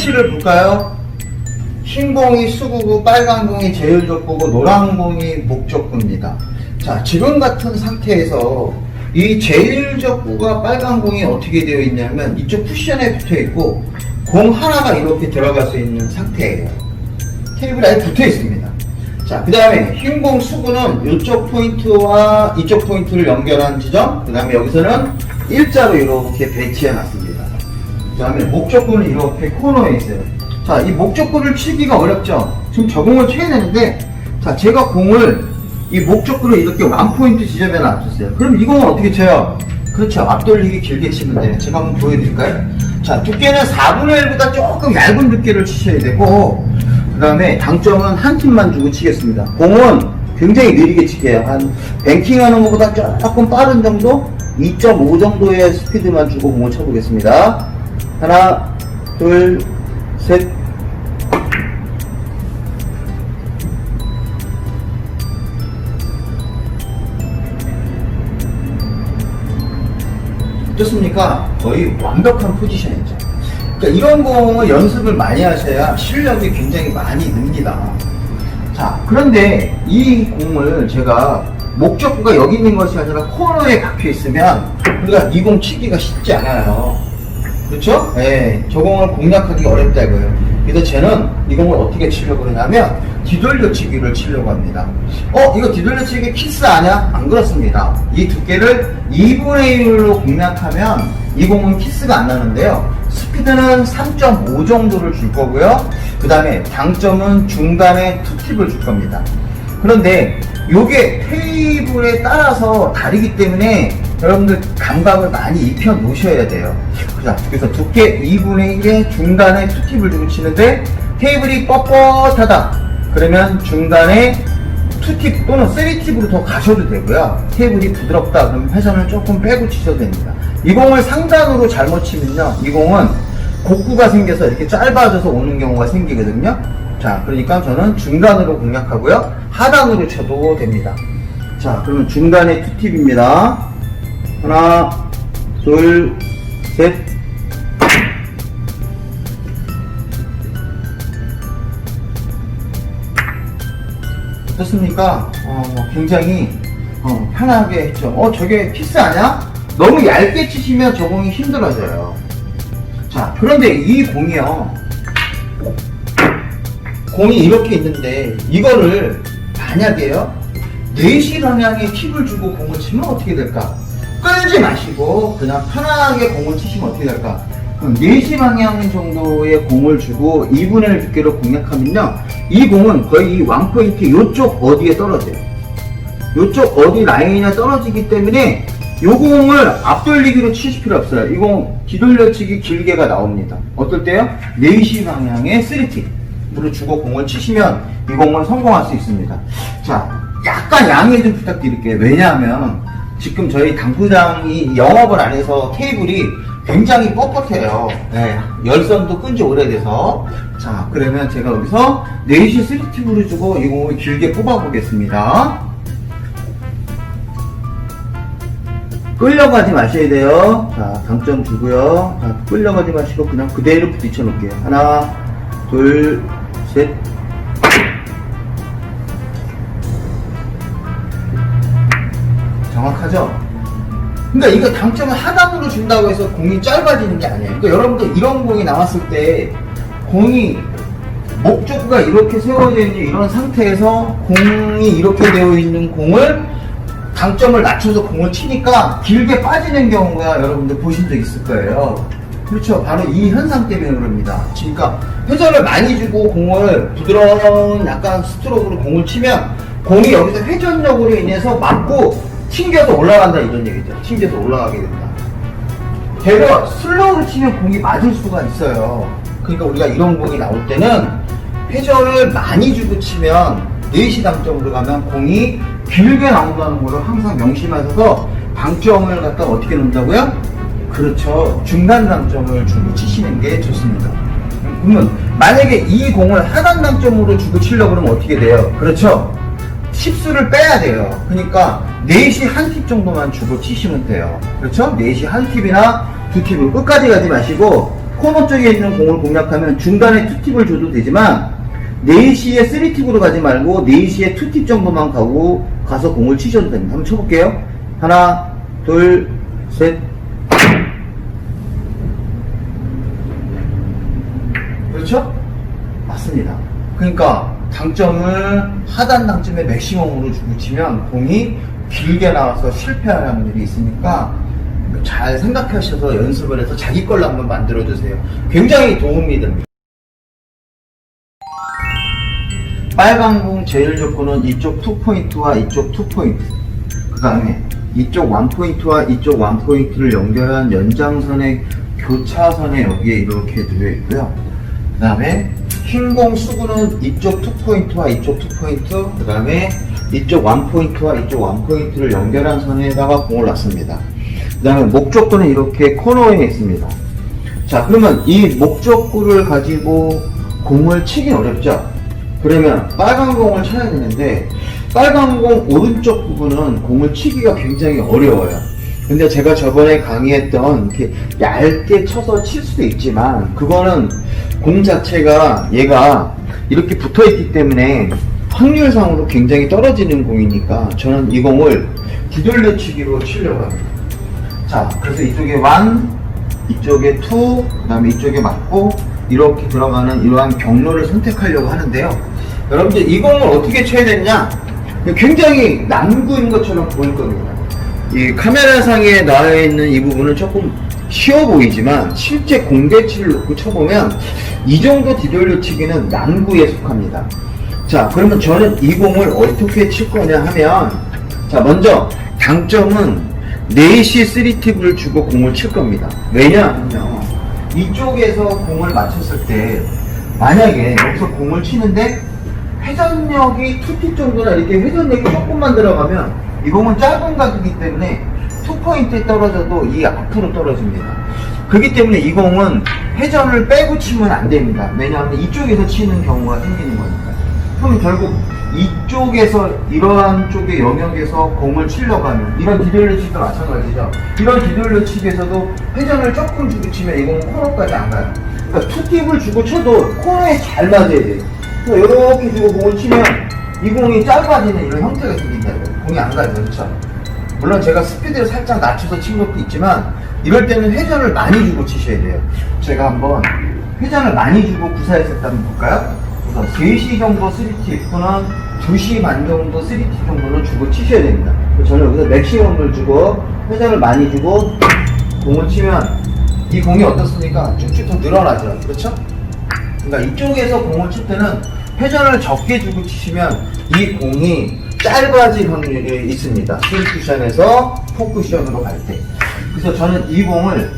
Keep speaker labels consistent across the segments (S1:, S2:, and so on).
S1: 위치를 볼까요? 흰 공이 수구고 빨간 공이 제일적구고 노란 공이 목적구입니다. 자, 지금 같은 상태에서 이 제일적구가 빨간 공이 어떻게 되어 있냐면 이쪽 쿠션에 붙어 있고 공 하나가 이렇게 들어갈 수 있는 상태예요. 테이블에 붙어 있습니다. 자, 그 다음에 흰 공 수구는 이쪽 포인트와 이쪽 포인트를 연결한 지점, 그 다음에 여기서는 일자로 이렇게 배치해 놨습니다. 그 다음에 목적구는 이렇게 코너에 있어요. 자, 이 목적구를 치기가 어렵죠? 지금 적응을 쳐야 되는데, 자, 제가 공을 이 목적구를 이렇게 원포인트 지점에 놔뒀어요. 그럼 이 공은 어떻게 쳐요? 그렇죠. 앞돌리기 길게 치면 돼요. 제가 한번 보여드릴까요? 자, 두께는 4분의 1보다 조금 얇은 두께를 치셔야 되고, 그 다음에 당점은 한 팀만 주고 치겠습니다. 공은 굉장히 느리게 치게요. 한 뱅킹하는 것보다 조금 빠른 정도? 2.5 정도의 스피드만 주고 공을 쳐보겠습니다. 하나, 둘, 셋. 어떻습니까? 거의 완벽한 포지션이죠. 그러니까 이런 공을 연습을 많이 하셔야 실력이 굉장히 많이 늡니다. 자, 그런데 이 공을 제가 목적구가 여기 있는 것이 아니라 코너에 박혀 있으면 우리가 이 공 치기가 쉽지 않아요. 그렇죠? 예, 저 공을 공략하기 어렵다 이거예요. 그래서 쟤는 이 공을 어떻게 치려고 그러냐면 뒤돌려치기를 치려고 합니다. 이거 뒤돌려치기 키스 아냐? 안 그렇습니다. 이 두께를 2분의 1로 공략하면 이 공은 키스가 안 나는데요. 스피드는 3.5 정도를 줄 거고요. 그 다음에 당점은 중간에 2팁을 줄 겁니다. 그런데 요게 테이블에 따라서 다르기 때문에 여러분들 감각을 많이 익혀 놓으셔야 돼요. 자, 그래서 두께 2분의 1에 중간에 2팁을 주고 치는데 테이블이 뻣뻣하다 그러면 중간에 2팁 또는 3팁으로 더 가셔도 되고요. 테이블이 부드럽다 그러면 회전을 조금 빼고 치셔도 됩니다. 이 공을 상단으로 잘못 치면요, 이 공은 곡구가 생겨서 이렇게 짧아져서 오는 경우가 생기거든요. 자, 그러니까 저는 중간으로 공략하고요, 하단으로 쳐도 됩니다. 자, 그러면 중간에 2팁입니다. 하나, 둘, 셋. 어떻습니까? 굉장히 편하게 했죠. 저게 키스 아냐? 너무 얇게 치시면 저 공이 힘들어져요. 자, 그런데 이 공이요, 공이 이렇게 있는데 이거를 만약에요 4시 방향에 팁을 주고 공을 치면 어떻게 될까? 끌지 마시고 그냥 편하게 공을 치시면 어떻게 될까? 그럼 4시 방향 정도의 공을 주고 2분의 1 두께로 공략하면요, 이 공은 거의 이 왕포인트 요쪽 어디에 떨어져요. 요쪽 어디 라인에 떨어지기 때문에 요 공을 앞돌리기로 치실 필요 없어요. 이 공 뒤돌려치기 길게가 나옵니다. 어떨 때요? 4시 방향에 3팁으로 주고 공을 치시면 이 공은 성공할 수 있습니다. 자, 약간 양해 좀 부탁드릴게요. 왜냐하면 지금 저희 당구장이 영업을 안 해서 테이블이 굉장히 뻣뻣해요. 네, 열선도 끈지 오래돼서. 자, 그러면 제가 여기서 4시 3팁으로 주고 이 공을 길게 뽑아보겠습니다. 끌려가지 마셔야 돼요. 자, 당점 주고요. 자, 끌려가지 마시고 그냥 그대로 부딪혀 놓을게요. 하나, 둘, 셋. 정확하죠? 그러니까 이거 당점을 하단으로 준다고 해서 공이 짧아지는 게 아니에요. 그러니까 여러분들 이런 공이 나왔을 때 공이 목적구가 이렇게 세워져 있는 이런 상태에서 공이 이렇게 되어 있는 공을 당점을 낮춰서 공을 치니까 길게 빠지는 경우가 여러분들 보신 적 있을 거예요. 그렇죠. 바로 이 현상 때문에 그럽니다. 그러니까 회전을 많이 주고 공을 부드러운 약간 스트로크로 공을 치면 공이 여기서 회전력으로 인해서 맞고 튕겨서 올라간다 이런 얘기죠. 튕겨서 올라가게 된다. 되려 슬로우로 치면 공이 맞을 수가 있어요. 그러니까 우리가 이런 공이 나올 때는 회전을 많이 주고 치면 4시 당점으로 가면 공이 길게 나온다는 거를 항상 명심하셔서 당점을 갖다 어떻게 놓는다고요? 그렇죠. 중간 당점을 주고 치시는 게 좋습니다. 그러면 만약에 이 공을 하단 당점으로 주고 치려고 그러면 어떻게 돼요? 그렇죠. 팁수를 빼야 돼요. 그러니까 4시 한 팁 정도만 주고 치시면 돼요. 그렇죠? 4시 한 팁이나 2팁을 끝까지 가지 마시고 코너 쪽에 있는 공을 공략하면 중간에 투팁을 줘도 되지만 4시에 3팁으로 가지 말고 4시에 2팁 정도만 가서 공을 치셔도 됩니다. 한번 쳐볼게요. 하나, 둘, 셋. 그렇죠? 맞습니다. 그러니까 당점을 하단 당점에 맥시멈으로 주고 치면 공이 길게 나와서 실패하는 일이 있으니까 잘 생각하셔서 연습을 해서 자기 걸로 한번 만들어 주세요. 굉장히 도움이 됩니다. 빨간 공 제일 조건은 이쪽 2포인트와 이쪽 2포인트, 그 다음에 이쪽 1포인트와 이쪽 1포인트를 연결한 연장선의 교차선에 여기에 이렇게 들어 있고요. 그 다음에 흰 공 수구는 이쪽 2포인트와 이쪽 2포인트, 그 다음에 이쪽 1포인트와 이쪽 1포인트를 연결한 선에다가 공을 놨습니다. 그 다음에 목적구는 이렇게 코너에 있습니다. 자, 그러면 이 목적구를 가지고 공을 치긴 어렵죠? 그러면 빨간 공을 쳐야 되는데 빨간 공 오른쪽 부분은 공을 치기가 굉장히 어려워요. 근데 제가 저번에 강의했던 이렇게 얇게 쳐서 칠 수도 있지만 그거는 공 자체가 얘가 이렇게 붙어 있기 때문에 확률상으로 굉장히 떨어지는 공이니까 저는 이 공을 뒤돌려치기로 치려고 합니다. 자, 그래서 이쪽에 1, 이쪽에 2, 그 다음에 이쪽에 맞고 이렇게 들어가는 이러한 경로를 선택하려고 하는데요. 여러분들 이 공을 어떻게 쳐야 되느냐? 굉장히 난구인 것처럼 보일 겁니다. 이 카메라상에 나와 있는 이 부분은 조금 쉬워 보이지만 실제 공대치를 놓고 쳐보면 이 정도 뒤돌려치기는 난구에 속합니다. 자, 그러면 저는 이 공을 어떻게 칠 거냐 하면, 자, 먼저 당점은 4시 3팁을 주고 공을 칠 겁니다. 왜냐하면요, 이쪽에서 공을 맞췄을 때 만약에 여기서 공을 치는데 회전력이 2팁 정도나 이렇게 회전력이 조금만 들어가면 이 공은 짧은 각이기 때문에 2포인트에 떨어져도 이 앞으로 떨어집니다. 그렇기 때문에 이 공은 회전을 빼고 치면 안 됩니다. 왜냐하면 이쪽에서 치는 경우가 생기는 거니까. 그럼 결국 이쪽에서 이러한 쪽의 영역에서 공을 치려고 하면 이런 뒤돌려치기도 마찬가지죠. 이런 뒤돌려치기에서도 회전을 조금 주고 치면 이 공은 코너까지 안 가요. 그러니까 2팁을 주고 쳐도 코너에 잘 맞아야 돼요. 이렇게 주고 공을 치면 이 공이 짧아지는 이런 형태가 생긴다고요. 공이 안 가요. 그렇죠? 물론 제가 스피드를 살짝 낮춰서 친 것도 있지만 이럴 때는 회전을 많이 주고 치셔야 돼요. 제가 한번 회전을 많이 주고 구사했었다 한번 볼까요? 그래서 3시 정도 3팁 또는 2시 반 정도 3팁 정도는 주고 치셔야 됩니다. 저는 여기서 맥시멈을 주고 회전을 많이 주고 공을 치면 이 공이 어떻습니까? 쭉쭉 더 늘어나죠. 그렇죠? 그러니까 이쪽에서 공을 칠 때는 회전을 적게 주고 치시면 이 공이 짧아질 확률이 있습니다. 스윙 쿠션에서 포 쿠션으로 갈 때. 그래서 저는 이 공을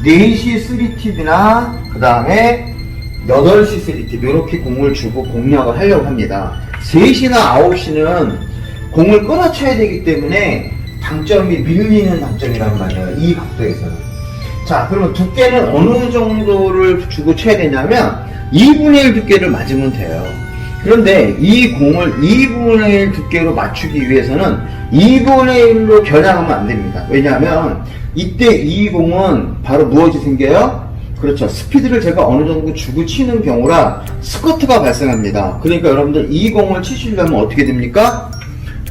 S1: 4시 3팁이나 그 다음에 8시 3팁 이렇게 공을 주고 공략을 하려고 합니다. 3시나 9시는 공을 끊어쳐야 되기 때문에 당점이 밀리는 당점이란 말이에요. 이 각도에서는. 자, 그러면 두께는 어느 정도를 주고 쳐야 되냐면 2분의 1 두께를 맞으면 돼요. 그런데 이 공을 2분의 1 두께로 맞추기 위해서는 2분의 1로 겨냥하면 안 됩니다. 왜냐하면 이때 이 공은 바로 무엇이 생겨요? 그렇죠. 스피드를 제가 어느 정도 주고 치는 경우라 스커트가 발생합니다. 그러니까 여러분들 이 공을 치시려면 어떻게 됩니까?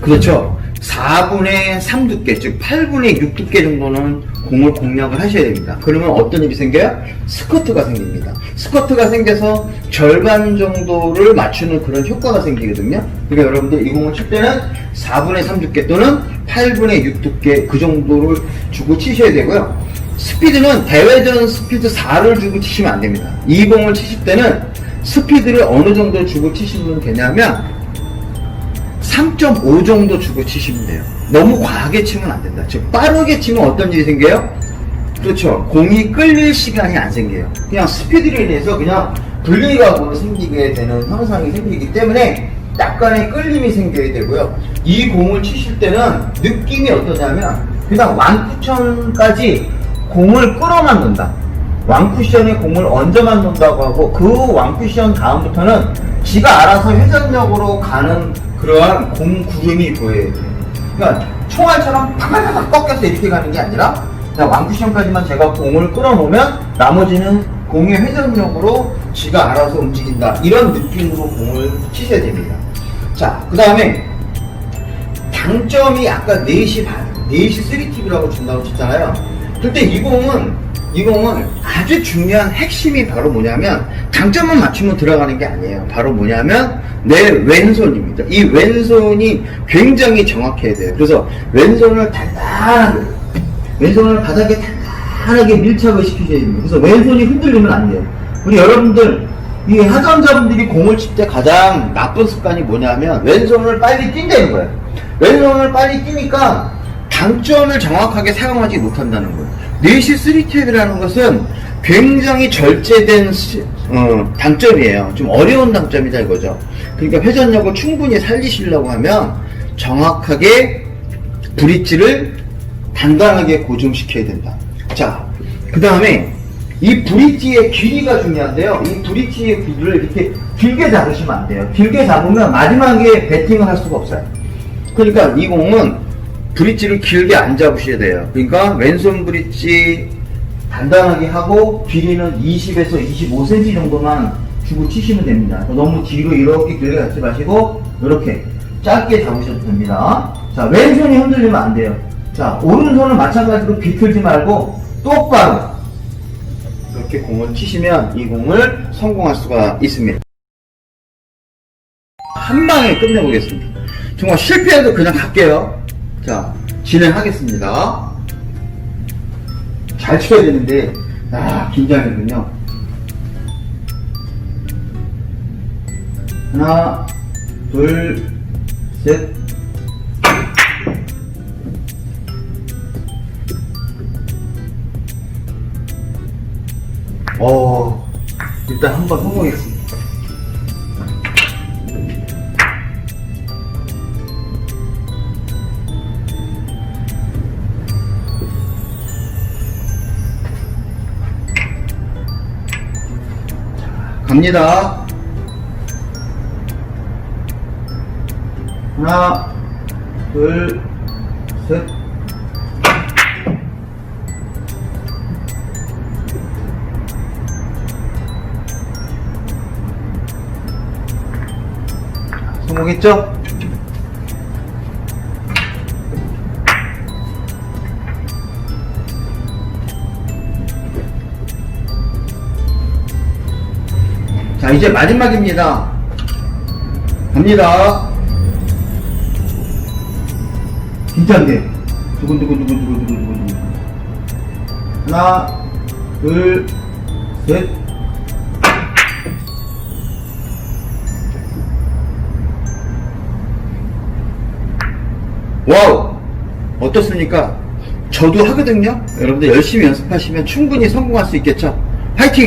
S1: 그렇죠. 4분의 3 두께, 즉 8분의 6 두께 정도는 공을 공략을 하셔야 됩니다. 그러면 어떤 일이 생겨요? 스커트가 생깁니다. 스커트가 생겨서 절반 정도를 맞추는 그런 효과가 생기거든요. 그러니까 여러분들 이 공을 칠 때는 4분의 3 두께 또는 8분의 6 두께 그 정도를 주고 치셔야 되고요. 스피드는 대회전 스피드 4를 주고 치시면 안 됩니다. 이 공을 치실 때는 스피드를 어느 정도 주고 치시면 되냐면 3.5 정도 주고 치시면 돼요. 너무 과하게 치면 안 된다. 즉 빠르게 치면 어떤 일이 생겨요? 그렇죠. 공이 끌릴 시간이 안 생겨요. 그냥 스피드로 인해서 그냥 분리각으로 생기게 되는 현상이 생기기 때문에 약간의 끌림이 생겨야 되고요. 이 공을 치실 때는 느낌이 어떠냐면 그냥 완쿠션까지 공을 끌어만 놓는다. 완쿠션에 공을 얹어만 놓는다고 하고 그 완쿠션 다음부터는 지가 알아서 회전력으로 가는 그러한 공 구름이 보여야 돼요. 그러니까 총알처럼 팍팍팍 꺾여서 이렇게 가는 게 아니라 그냥 완쿠션까지만 제가 공을 끌어놓으면 나머지는 공의 회전력으로 지가 알아서 움직인다. 이런 느낌으로 공을 치셔야 됩니다. 자, 그 다음에 당점이 아까 4시 3팁이라고 준다고 쳤잖아요. 근데 이 공은 아주 중요한 핵심이 바로 뭐냐면, 당점만 맞추면 들어가는 게 아니에요. 바로 뭐냐면 내 왼손입니다. 이 왼손이 굉장히 정확해야 돼요. 그래서 왼손을 바닥에 단단하게 밀착을 시키셔야 됩니다. 그래서 왼손이 흔들리면 안 돼요. 우리 여러분들, 이 하전자분들이 공을 칠 때 가장 나쁜 습관이 뭐냐면 왼손을 빨리 뛴다는 거예요. 왼손을 빨리 뛰니까 당점을 정확하게 사용하지 못한다는 거예요. 4시 3탭이라는 것은 굉장히 절제된 당점이에요. 좀 어려운 당점이다 이거죠. 그러니까 회전력을 충분히 살리시려고 하면 정확하게 브릿지를 단단하게 고정시켜야 된다. 자, 그 다음에 이 브릿지의 길이가 중요한데요. 이 브릿지의 길이를 이렇게 길게 잡으시면 안 돼요. 길게 잡으면 마지막에 배팅을 할 수가 없어요. 그러니까 이 공은 브릿지를 길게 안 잡으셔야 돼요. 그러니까 왼손 브릿지 단단하게 하고 길이는 20에서 25cm 정도만 주고 치시면 됩니다. 너무 뒤로 이렇게 길게 잡지 마시고 이렇게 짧게 잡으셔도 됩니다. 자, 왼손이 흔들리면 안 돼요. 자, 오른손은 마찬가지로 비틀지 말고 똑바로 이렇게 공을 치시면 이 공을 성공할 수가 있습니다. 한 방에 끝내보겠습니다. 정말 실패해도 그냥 갈게요. 자, 진행하겠습니다. 잘 쳐야 되는데, 긴장이군요. 하나, 둘, 셋. 일단 한번 성공했습니다. 갑니다. 하나, 둘, 셋. 성공했죠? 자, 이제 마지막입니다. 갑니다. 긴장돼. 두근두근두근두근두근두근. 하나, 둘, 셋. 와우! 어떻습니까? 저도 하거든요? 여러분들 열심히 연습하시면 충분히 성공할 수 있겠죠? 화이팅!